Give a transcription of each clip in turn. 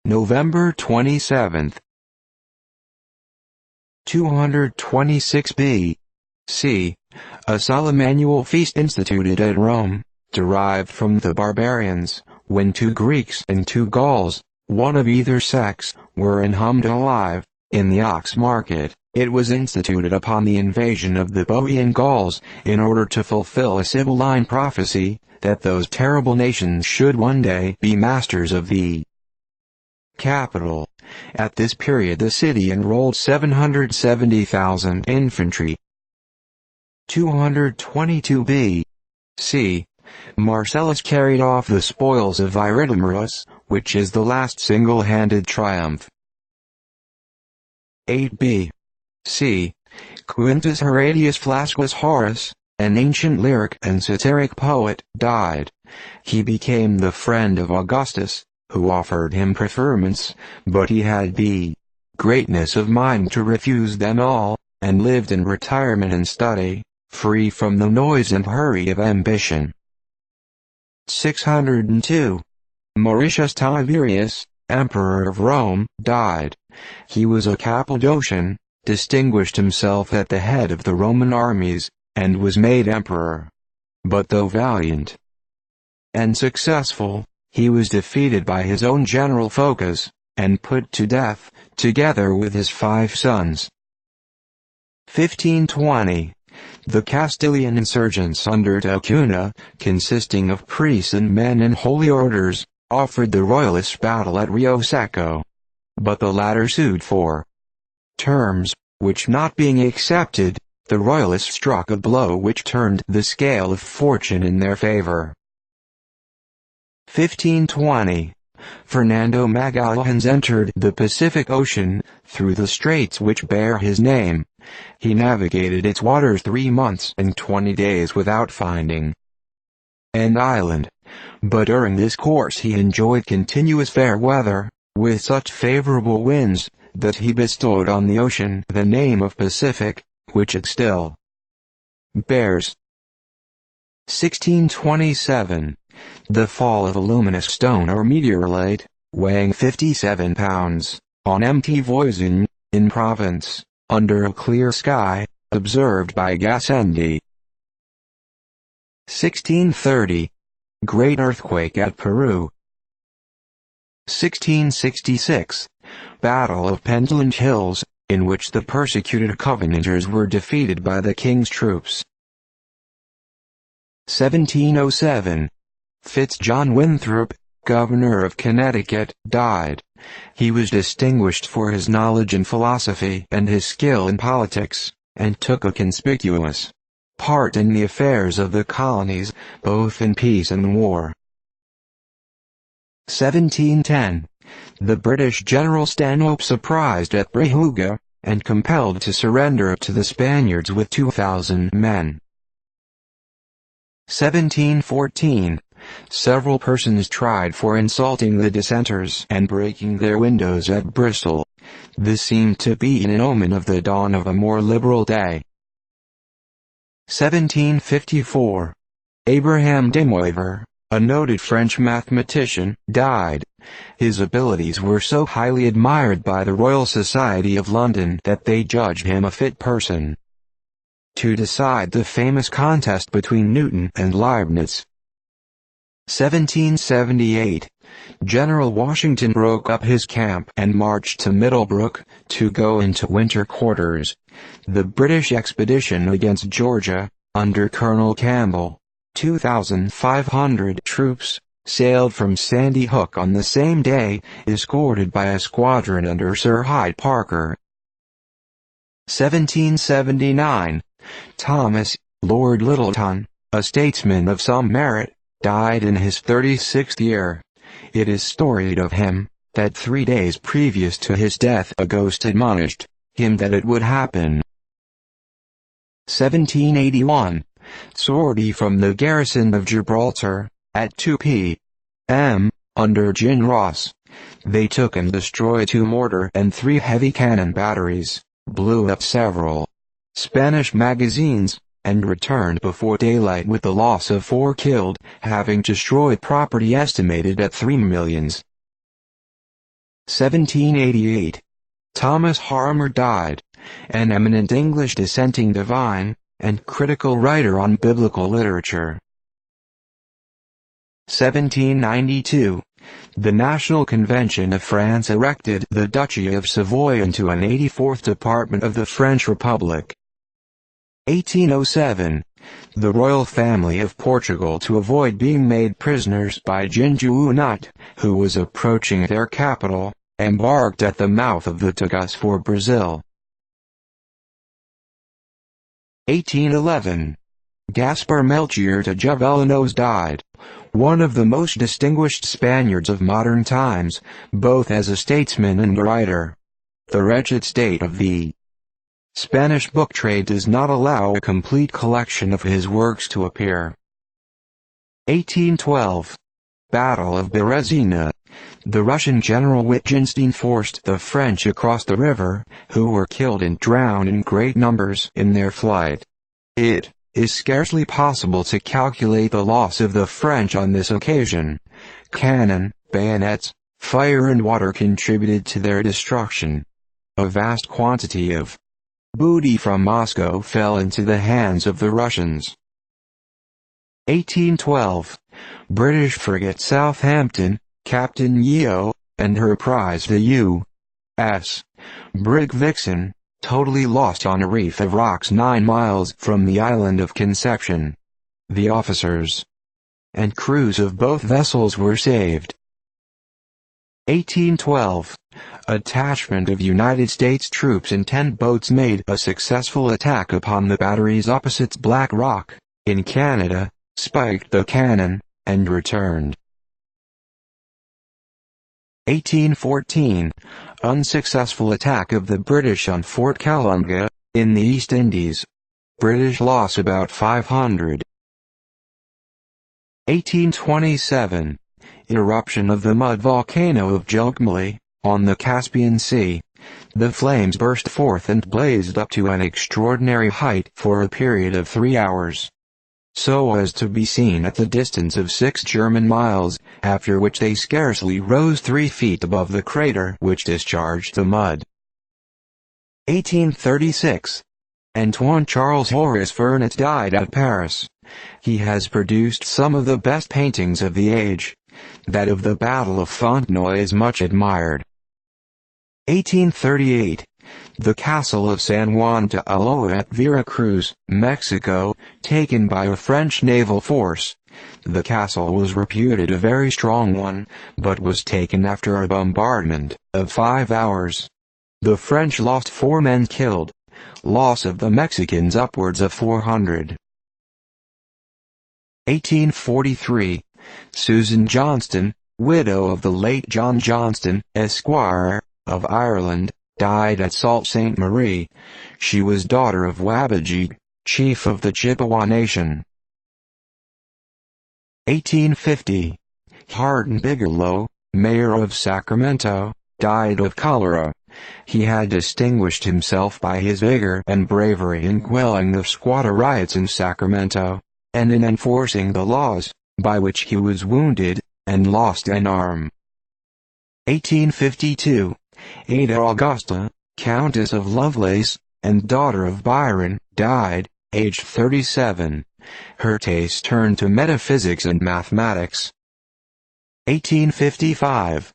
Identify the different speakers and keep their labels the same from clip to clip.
Speaker 1: November 27th. 226 B.C. A solemn annual feast instituted at Rome, derived from the barbarians, when 2 Greeks and 2 Gauls, one of either sex, were inhumed alive, in the ox market. It was instituted upon the invasion of the Boian Gauls, in order to fulfill a sybilline prophecy, that those terrible nations should one day be masters of the capital. At this period the city enrolled 770,000 infantry. 222 B.C. Marcellus carried off the spoils of Viridomarus, which is the last single-handed triumph. 8 B.C. Quintus Horatius Flaccus Horace, an ancient lyric and satiric poet, died. He became the friend of Augustus, who offered him preferments, but he had the greatness of mind to refuse them all, and lived in retirement and study, free from the noise and hurry of ambition. 602. Mauritius Tiberius, Emperor of Rome, died. He was a Cappadocian, distinguished himself at the head of the Roman armies, and was made emperor. But though valiant and successful, he was defeated by his own general Phocas, and put to death, together with his 5 sons. 1520. The Castilian insurgents under Tacuna, consisting of priests and men in holy orders, offered the royalists battle at Rio Seco. But the latter sued for terms, which not being accepted, the royalists struck a blow which turned the scale of fortune in their favor. 1520. Fernando Magallanes entered the Pacific Ocean, through the straits which bear his name. He navigated its waters 3 months and 20 days without finding an island. But during this course he enjoyed continuous fair weather, with such favorable winds, that he bestowed on the ocean the name of Pacific, which it still bears. 1627. The fall of a luminous stone or meteorite, weighing 57 pounds, on Mt. Voisin, in Provence, under a clear sky, observed by Gassendi. 1630. Great earthquake at Peru. 1666. Battle of Pentland Hills, in which the persecuted Covenanters were defeated by the king's troops. 1707. John Winthrop, governor of Connecticut, died. He was distinguished for his knowledge in philosophy and his skill in politics, and took a conspicuous part in the affairs of the colonies, both in peace and war. 1710. The British General Stanhope surprised at Brihuega, and compelled to surrender to the Spaniards with 2,000 men. 1714. Several persons tried for insulting the dissenters and breaking their windows at Bristol. This seemed to be an omen of the dawn of a more liberal day. 1754. Abraham Demoivre, a noted French mathematician, died. His abilities were so highly admired by the Royal Society of London that they judged him a fit person to decide the famous contest between Newton and Leibniz. 1778. General Washington broke up his camp and marched to Middlebrook, to go into winter quarters. The British expedition against Georgia, under Colonel Campbell, 2,500 troops, sailed from Sandy Hook on the same day, escorted by a squadron under Sir Hyde Parker. 1779. Thomas, Lord Lyttelton, a statesman of some merit, died in his 36th year. It is storied of him, that 3 days previous to his death a ghost admonished him that it would happen. 1781. Sortie from the garrison of Gibraltar, at 2 p.m., under Gin Ross. They took and destroyed 2 mortar and 3 heavy cannon batteries, blew up several Spanish magazines, and returned before daylight with the loss of 4 killed, having destroyed property estimated at $3 million. 1788. Thomas Harmer died, an eminent English dissenting divine, and critical writer on biblical literature. 1792. The National Convention of France erected the Duchy of Savoy into an 84th department of the French Republic. 1807. The royal family of Portugal, to avoid being made prisoners by Jinjuunat, who was approaching their capital, embarked at the mouth of the Tagus for Brazil. 1811. Gaspar Melchior de Jovellanos died, one of the most distinguished Spaniards of modern times, both as a statesman and writer. The wretched state of the Spanish book trade does not allow a complete collection of his works to appear. 1812. Battle of Berezina. The Russian general Wittgenstein forced the French across the river, who were killed and drowned in great numbers in their flight. It is scarcely possible to calculate the loss of the French on this occasion. Cannon, bayonets, fire and water contributed to their destruction. A vast quantity of booty from Moscow fell into the hands of the Russians. 1812. British frigate Southampton, Captain Yeo, and her prize the U.S. brig Vixen, totally lost on a reef of rocks 9 miles from the island of Conception. The officers and crews of both vessels were saved. 1812. A detachment of United States troops in 10 boats made a successful attack upon the batteries opposite Black Rock, in Canada, spiked the cannon, and returned. 1814. Unsuccessful attack of the British on Fort Kalunga, in the East Indies. British loss about 500. 1827. Eruption of the mud volcano of Jogmali, on the Caspian Sea. The flames burst forth and blazed up to an extraordinary height for a period of 3 hours, so as to be seen at the distance of 6 German miles, after which they scarcely rose 3 feet above the crater which discharged the mud. 1836. Antoine Charles Horace Vernet died at Paris. He has produced some of the best paintings of the age. That of the Battle of Fontenoy is much admired. 1838. The castle of San Juan de Ulloa at Veracruz, Mexico, taken by a French naval force. The castle was reputed a very strong one, but was taken after a bombardment of 5 hours. The French lost 4 men killed. Loss of the Mexicans upwards of 400. 1843. Susan Johnston, widow of the late John Johnston, Esquire, of Ireland, died at Sault Ste. Marie. She was daughter of Wabeji, chief of the Chippewa Nation. 1850. Hardin Bigelow, mayor of Sacramento, died of cholera. He had distinguished himself by his vigor and bravery in quelling the squatter riots in Sacramento, and in enforcing the laws, by which he was wounded, and lost an arm. 1852. Ada Augusta, Countess of Lovelace, and daughter of Byron, died, aged 37. Her taste turned to metaphysics and mathematics. 1855.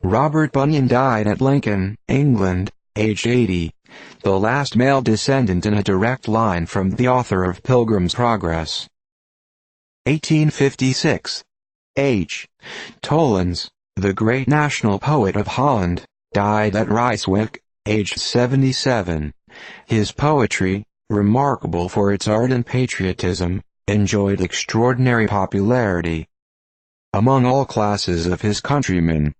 Speaker 1: Robert Bunyan died at Lincoln, England, aged 80, the last male descendant in a direct line from the author of Pilgrim's Progress. 1856. H. Tollens, the great national poet of Holland, died at Rijswijk, aged 77. His poetry, remarkable for its ardent patriotism, enjoyed extraordinary popularity among all classes of his countrymen.